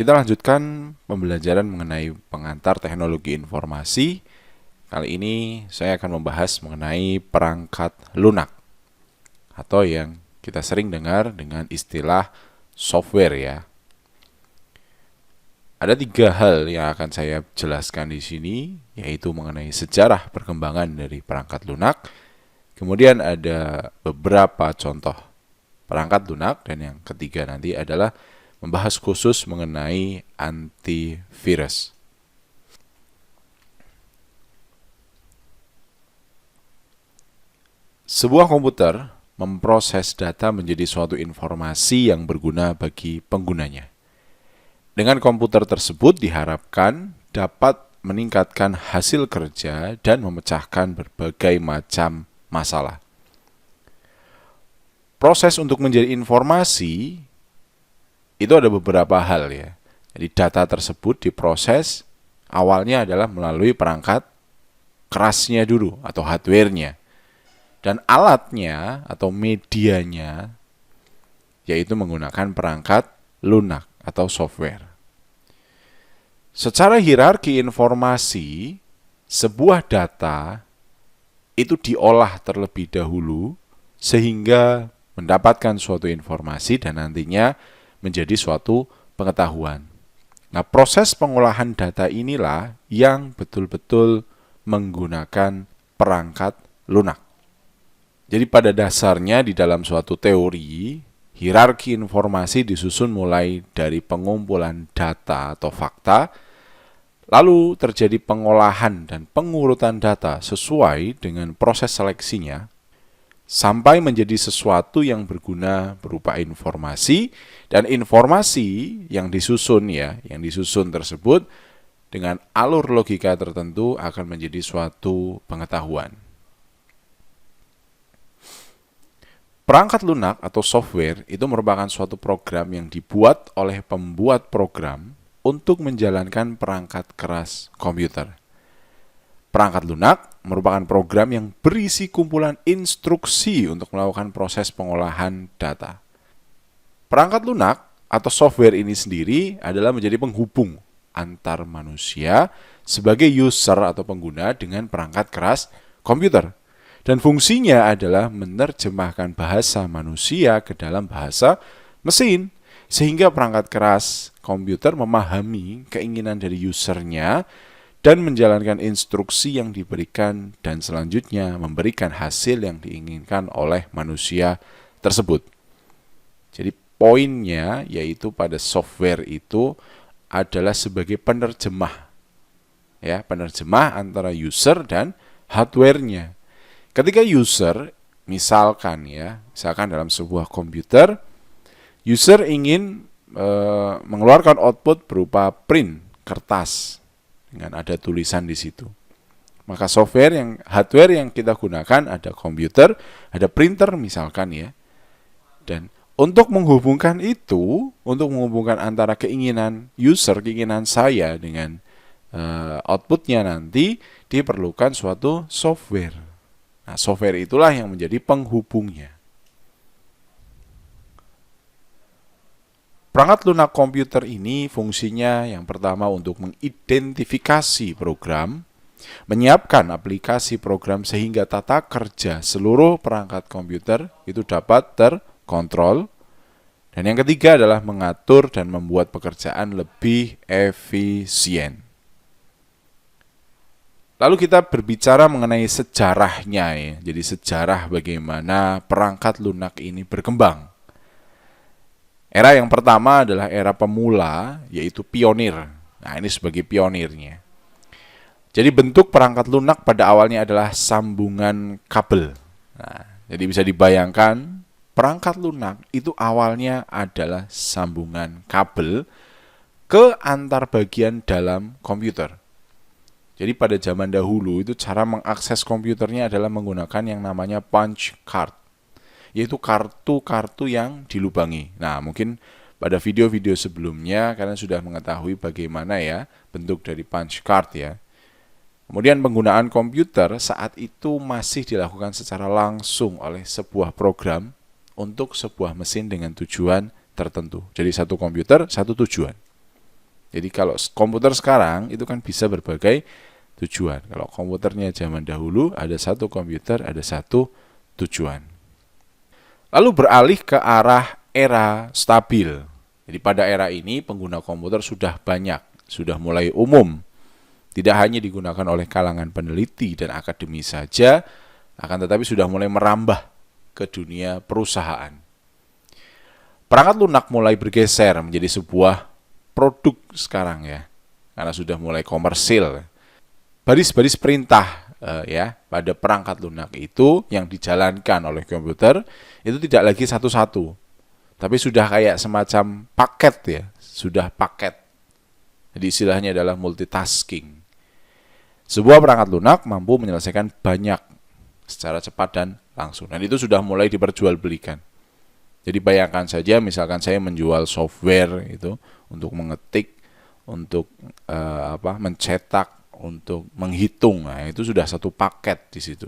Kita lanjutkan pembelajaran mengenai pengantar teknologi informasi. Kali ini saya akan membahas mengenai perangkat lunak atau yang kita sering dengar dengan istilah software ya. Ada 3 hal yang akan saya jelaskan di sini, yaitu mengenai sejarah perkembangan dari perangkat lunak. Kemudian ada beberapa contoh perangkat lunak, dan yang ketiga nanti adalah membahas khusus mengenai antivirus. Sebuah komputer memproses data menjadi suatu informasi yang berguna bagi penggunanya. Dengan komputer tersebut diharapkan dapat meningkatkan hasil kerja dan memecahkan berbagai macam masalah. Proses untuk menjadi informasi itu ada beberapa hal ya. Jadi data tersebut diproses awalnya adalah melalui perangkat kerasnya dulu atau hardware-nya. Dan alatnya atau medianya yaitu menggunakan perangkat lunak atau software. Secara hierarki informasi, sebuah data itu diolah terlebih dahulu sehingga mendapatkan suatu informasi dan nantinya menjadi suatu pengetahuan. Nah, proses pengolahan data inilah yang betul-betul menggunakan perangkat lunak. Jadi pada dasarnya di dalam suatu teori, hierarki informasi disusun mulai dari pengumpulan data atau fakta, lalu terjadi pengolahan dan pengurutan data sesuai dengan proses seleksinya, sampai menjadi sesuatu yang berguna berupa informasi, dan informasi yang disusun tersebut dengan alur logika tertentu akan menjadi suatu pengetahuan. Perangkat lunak atau software itu merupakan suatu program yang dibuat oleh pembuat program untuk menjalankan perangkat keras komputer. Perangkat lunak merupakan program yang berisi kumpulan instruksi untuk melakukan proses pengolahan data. Perangkat lunak atau software ini sendiri adalah menjadi penghubung antar manusia sebagai user atau pengguna dengan perangkat keras komputer. Dan fungsinya adalah menerjemahkan bahasa manusia ke dalam bahasa mesin, sehingga perangkat keras komputer memahami keinginan dari usernya dan menjalankan instruksi yang diberikan dan selanjutnya memberikan hasil yang diinginkan oleh manusia tersebut. Jadi poinnya yaitu pada software itu adalah sebagai penerjemah. Ya, penerjemah antara user dan hardware-nya. Ketika user misalkan dalam sebuah komputer, user ingin mengeluarkan output berupa print kertas dengan ada tulisan di situ. Maka hardware yang kita gunakan ada komputer, ada printer misalkan ya. Dan untuk menghubungkan antara keinginan user, keinginan saya dengan outputnya nanti diperlukan suatu software. Nah, software itulah yang menjadi penghubungnya. Perangkat lunak komputer ini fungsinya yang pertama untuk mengidentifikasi program, menyiapkan aplikasi program sehingga tata kerja seluruh perangkat komputer itu dapat terkontrol. Dan yang ketiga adalah mengatur dan membuat pekerjaan lebih efisien. Lalu kita berbicara mengenai sejarahnya ya. Jadi sejarah bagaimana perangkat lunak ini berkembang. Era yang pertama adalah era pemula, yaitu pionir. Nah, ini sebagai pionirnya. Jadi bentuk perangkat lunak pada awalnya adalah sambungan kabel. Nah, jadi bisa dibayangkan, perangkat lunak itu awalnya adalah sambungan kabel ke antar bagian dalam komputer. Jadi pada zaman dahulu itu cara mengakses komputernya adalah menggunakan yang namanya punch card, yaitu kartu-kartu yang dilubangi. Nah, mungkin pada video-video sebelumnya kalian sudah mengetahui bagaimana ya bentuk dari punch card ya. Kemudian penggunaan komputer saat itu masih dilakukan secara langsung oleh sebuah program untuk sebuah mesin dengan tujuan tertentu. Jadi satu komputer, satu tujuan. Jadi kalau komputer sekarang itu kan bisa berbagai tujuan. Kalau komputernya zaman dahulu ada satu komputer, ada satu tujuan. Lalu beralih ke arah era stabil. Jadi pada era ini pengguna komputer sudah banyak, sudah mulai umum. Tidak hanya digunakan oleh kalangan peneliti dan akademisi saja, akan tetapi sudah mulai merambah ke dunia perusahaan. Perangkat lunak mulai bergeser menjadi sebuah produk sekarang ya, karena sudah mulai komersil. Baris-baris perintah pada perangkat lunak itu yang dijalankan oleh komputer itu tidak lagi satu-satu, tapi sudah kayak semacam paket ya, sudah paket. Jadi istilahnya adalah multitasking. Sebuah perangkat lunak mampu menyelesaikan banyak secara cepat dan langsung. Dan itu sudah mulai diperjualbelikan. Jadi bayangkan saja misalkan saya menjual software itu untuk mengetik, untuk mencetak, untuk menghitung. Nah, itu sudah satu paket di situ.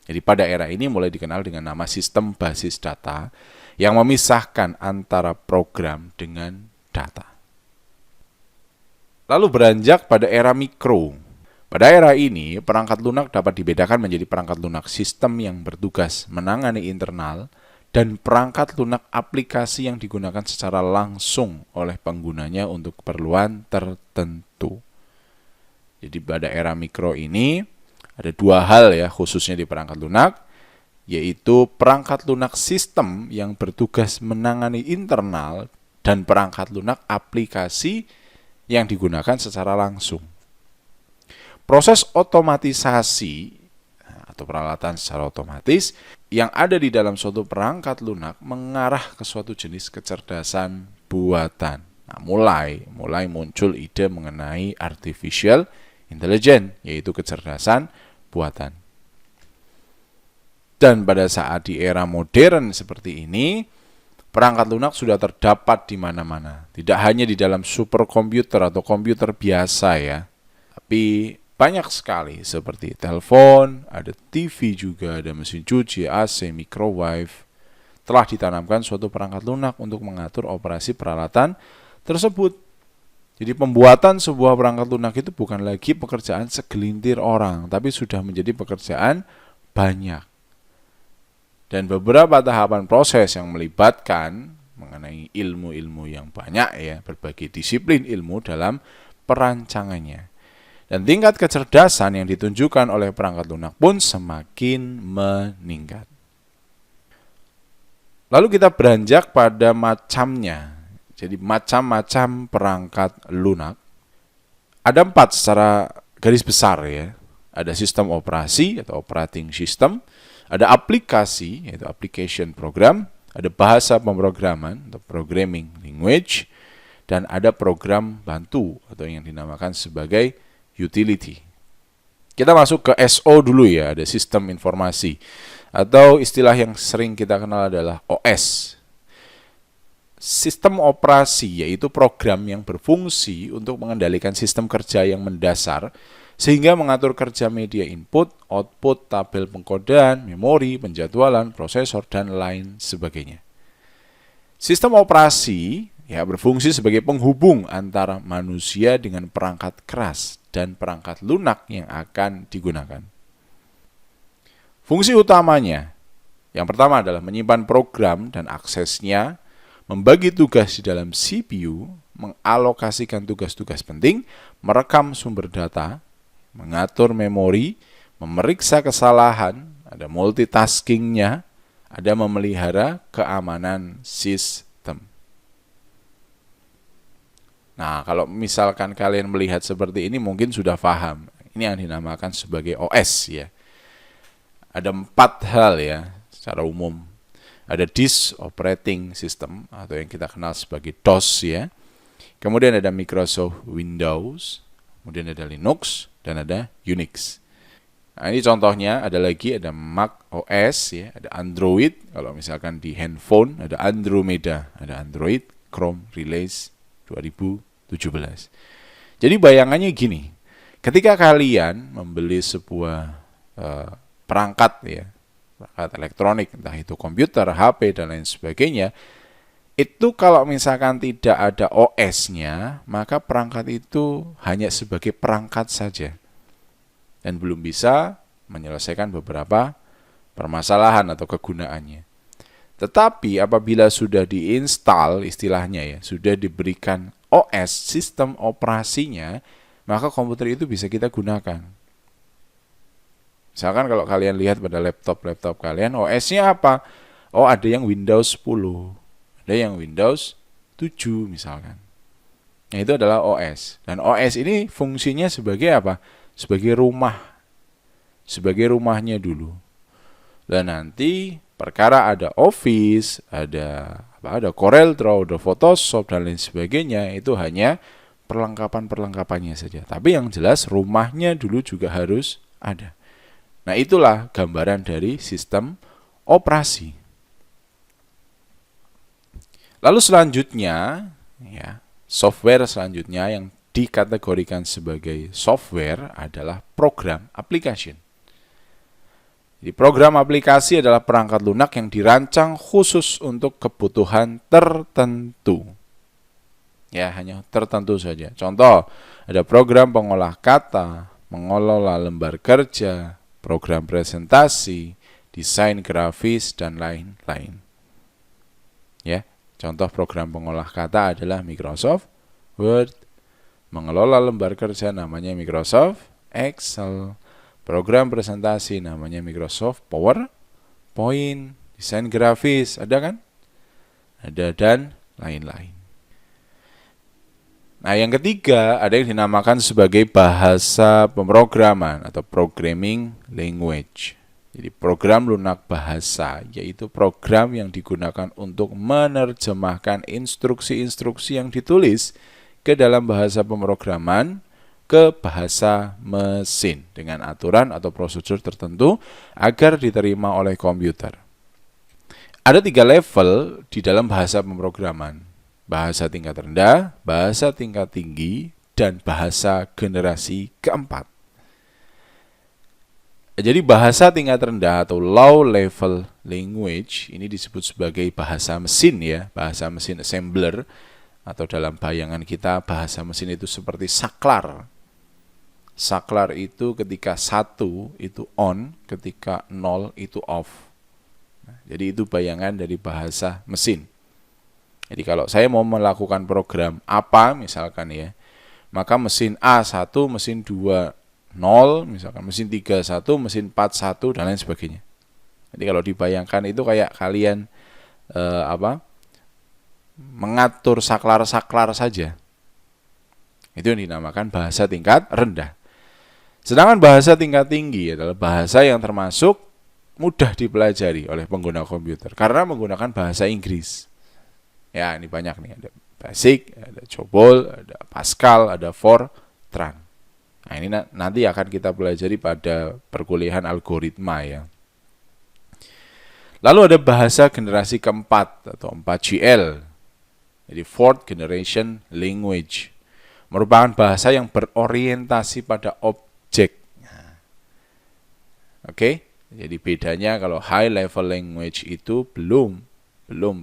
Jadi pada era ini mulai dikenal dengan nama sistem basis data yang memisahkan antara program dengan data. Lalu beranjak pada era mikro. Pada era ini, perangkat lunak dapat dibedakan menjadi perangkat lunak sistem yang bertugas menangani internal dan perangkat lunak aplikasi yang digunakan secara langsung oleh penggunanya untuk keperluan tertentu. Jadi pada era mikro ini ada dua hal ya khususnya di perangkat lunak, yaitu perangkat lunak sistem yang bertugas menangani internal dan perangkat lunak aplikasi yang digunakan secara langsung. Proses otomatisasi atau peralatan secara otomatis yang ada di dalam suatu perangkat lunak mengarah ke suatu jenis kecerdasan buatan. Nah, mulai muncul ide mengenai artificial intelligence, yaitu kecerdasan buatan. Dan pada saat di era modern seperti ini, perangkat lunak sudah terdapat di mana-mana. Tidak hanya di dalam superkomputer atau komputer biasa ya, tapi banyak sekali seperti telepon, ada TV juga, ada mesin cuci, AC, microwave. Telah ditanamkan suatu perangkat lunak untuk mengatur operasi peralatan tersebut. Jadi pembuatan sebuah perangkat lunak itu bukan lagi pekerjaan segelintir orang, tapi sudah menjadi pekerjaan banyak. Dan beberapa tahapan proses yang melibatkan mengenai ilmu-ilmu yang banyak ya, berbagai disiplin ilmu dalam perancangannya. Dan tingkat kecerdasan yang ditunjukkan oleh perangkat lunak pun semakin meningkat. Lalu kita beranjak pada macamnya. Jadi macam-macam perangkat lunak. Ada 4 secara garis besar ya. Ada sistem operasi atau operating system. Ada aplikasi yaitu application program. Ada bahasa pemrograman atau programming language. Dan ada program bantu atau yang dinamakan sebagai utility. Kita masuk ke SO dulu ya, ada sistem informasi. Atau istilah yang sering kita kenal adalah OS. Sistem operasi yaitu program yang berfungsi untuk mengendalikan sistem kerja yang mendasar sehingga mengatur kerja media input, output, tabel pengkodean, memori, penjadwalan, prosesor, dan lain sebagainya. Sistem operasi ya berfungsi sebagai penghubung antara manusia dengan perangkat keras dan perangkat lunak yang akan digunakan. Fungsi utamanya, yang pertama adalah menyimpan program dan aksesnya, membagi tugas di dalam CPU, mengalokasikan tugas-tugas penting, merekam sumber data, mengatur memori, memeriksa kesalahan, ada multitaskingnya, ada memelihara keamanan sistem. Nah, kalau misalkan kalian melihat seperti ini mungkin sudah paham. Ini yang dinamakan sebagai OS ya. Ada 4 hal ya secara umum. Ada disk operating system atau yang kita kenal sebagai DOS ya. Kemudian ada Microsoft Windows, kemudian ada Linux dan ada Unix. Nah, ini contohnya ada Mac OS ya, ada Android. Kalau misalkan di handphone ada Andromeda, ada Android Chrome Release 2017. Jadi bayangannya gini, ketika kalian membeli sebuah perangkat ya, perangkat elektronik, entah itu komputer, HP dan lain sebagainya, Itu kalau misalkan tidak ada OS-nya, maka perangkat itu hanya sebagai perangkat saja dan belum bisa menyelesaikan beberapa permasalahan atau kegunaannya. Tetapi apabila sudah diinstal istilahnya ya, sudah diberikan OS, sistem operasinya, maka komputer itu bisa kita gunakan. Misalkan kalau kalian lihat pada laptop kalian, OS-nya apa? Oh, ada yang Windows 10, ada yang Windows 7 misalkan. Nah, itu adalah OS. Dan OS ini fungsinya sebagai apa? Sebagai rumah. Sebagai rumahnya dulu. Dan nanti perkara ada Office, ada CorelDRAW, ada Photoshop dan lain sebagainya, itu hanya perlengkapan-perlengkapannya saja. Tapi yang jelas rumahnya dulu juga harus ada. Nah, itulah gambaran dari sistem operasi. Lalu selanjutnya, ya, software selanjutnya yang dikategorikan sebagai software adalah program application. Jadi program aplikasi adalah perangkat lunak yang dirancang khusus untuk kebutuhan tertentu. Ya, hanya tertentu saja. Contoh, ada program pengolah kata, mengelola lembar kerja, program presentasi, desain grafis, dan lain-lain. Ya, contoh program pengolah kata adalah Microsoft Word, mengelola lembar kerja namanya Microsoft Excel, program presentasi namanya Microsoft PowerPoint, desain grafis, ada kan? Ada dan lain-lain. Nah, yang ketiga ada yang dinamakan sebagai bahasa pemrograman atau programming language. Jadi program lunak bahasa, yaitu program yang digunakan untuk menerjemahkan instruksi-instruksi yang ditulis ke dalam bahasa pemrograman ke bahasa mesin dengan aturan atau prosedur tertentu agar diterima oleh komputer. Ada 3 level di dalam bahasa pemrograman: bahasa tingkat rendah, bahasa tingkat tinggi, dan bahasa generasi keempat. Jadi bahasa tingkat rendah atau low level language ini disebut sebagai bahasa mesin ya, bahasa mesin assembler, atau dalam bayangan kita bahasa mesin itu seperti saklar. Saklar itu ketika 1 itu on, ketika 0 itu off. Nah, jadi itu bayangan dari bahasa mesin. Jadi kalau saya mau melakukan program apa misalkan ya, maka mesin A1, mesin 2 0, misalkan mesin 3 1, mesin 4 1 dan lain sebagainya. Jadi kalau dibayangkan itu kayak kalian mengatur saklar-saklar saja. Itu yang dinamakan bahasa tingkat rendah. Sedangkan bahasa tingkat tinggi adalah bahasa yang termasuk mudah dipelajari oleh pengguna komputer karena menggunakan bahasa Inggris. Ya, ini banyak nih, ada Basic, ada COBOL, ada Pascal, ada Fortran. Nah, ini nanti akan kita pelajari pada perkuliahan algoritma ya. Lalu ada bahasa generasi keempat atau 4GL. Jadi Fourth Generation Language. Merupakan bahasa yang berorientasi pada objek. Oke, jadi bedanya kalau high level language itu belum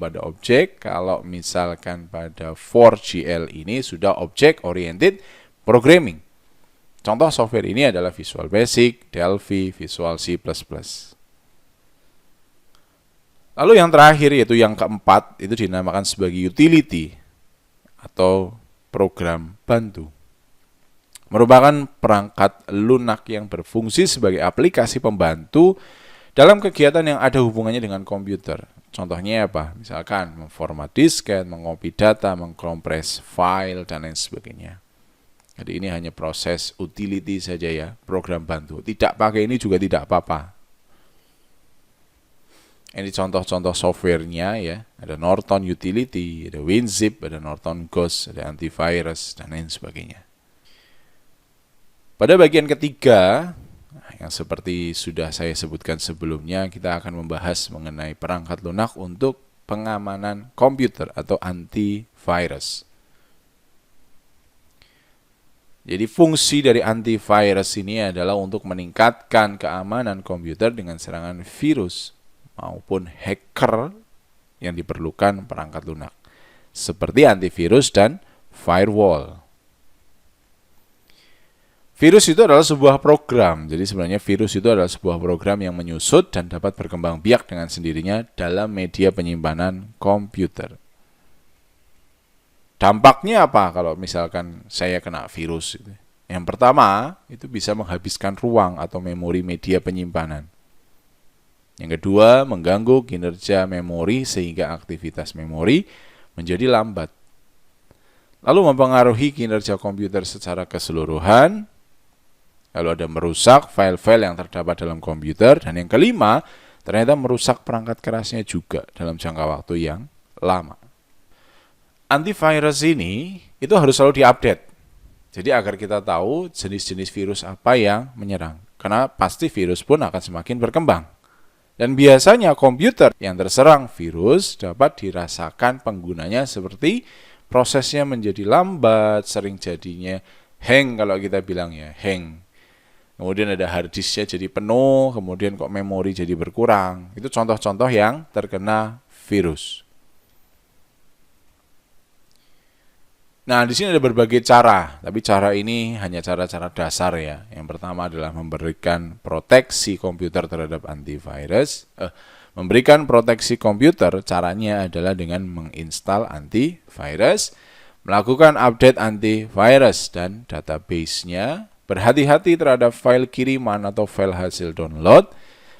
pada objek. Kalau misalkan pada 4GL ini sudah object oriented programming. Contoh software ini adalah Visual Basic, Delphi, Visual C++. Lalu yang terakhir yaitu yang keempat itu dinamakan sebagai utility atau program bantu. Merupakan perangkat lunak yang berfungsi sebagai aplikasi pembantu dalam kegiatan yang ada hubungannya dengan komputer. Contohnya apa? Misalkan memformat disket, mengopi data, mengkompres file, dan lain sebagainya. Jadi ini hanya proses utility saja ya, program bantu. Tidak pakai ini juga tidak apa-apa. Ini contoh-contoh softwarenya ya. Ada Norton Utility, ada WinZip, ada Norton Ghost, ada antivirus, dan lain sebagainya. Pada bagian ketiga, yang seperti sudah saya sebutkan sebelumnya, kita akan membahas mengenai perangkat lunak untuk pengamanan komputer atau antivirus. Jadi fungsi dari antivirus ini adalah untuk meningkatkan keamanan komputer dengan serangan virus maupun hacker yang diperlukan perangkat lunak. seperti antivirus dan firewall. Virus itu adalah sebuah program. Jadi sebenarnya virus itu adalah sebuah program yang menyusut dan dapat berkembang biak dengan sendirinya dalam media penyimpanan komputer. Dampaknya apa kalau misalkan saya kena virus? Yang pertama, itu bisa menghabiskan ruang atau memori media penyimpanan. Yang kedua, mengganggu kinerja memori sehingga aktivitas memori menjadi lambat. Lalu mempengaruhi kinerja komputer secara keseluruhan. Lalu ada merusak file-file yang terdapat dalam komputer. Dan yang kelima, ternyata merusak perangkat kerasnya juga dalam jangka waktu yang lama. Antivirus ini itu harus selalu diupdate. Jadi agar kita tahu jenis-jenis virus apa yang menyerang. Karena pasti virus pun akan semakin berkembang. Dan biasanya komputer yang terserang virus dapat dirasakan penggunanya seperti prosesnya menjadi lambat, sering jadinya hang kalau kita bilang ya, hang. Kemudian ada hard disknya jadi penuh, kemudian kok memori jadi berkurang. Itu contoh-contoh yang terkena virus. Nah, di sini ada berbagai cara, tapi cara ini hanya cara-cara dasar ya. Yang pertama adalah memberikan proteksi komputer terhadap antivirus. Memberikan proteksi komputer caranya adalah dengan menginstal antivirus, melakukan update antivirus dan database-nya, berhati-hati terhadap file kiriman atau file hasil download,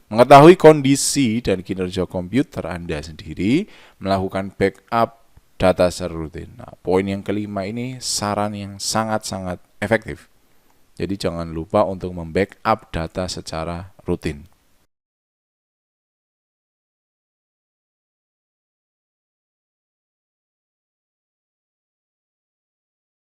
mengetahui kondisi dan kinerja komputer Anda sendiri, melakukan backup data secara rutin. Nah, poin yang kelima ini saran yang sangat-sangat efektif. Jadi jangan lupa untuk membackup data secara rutin.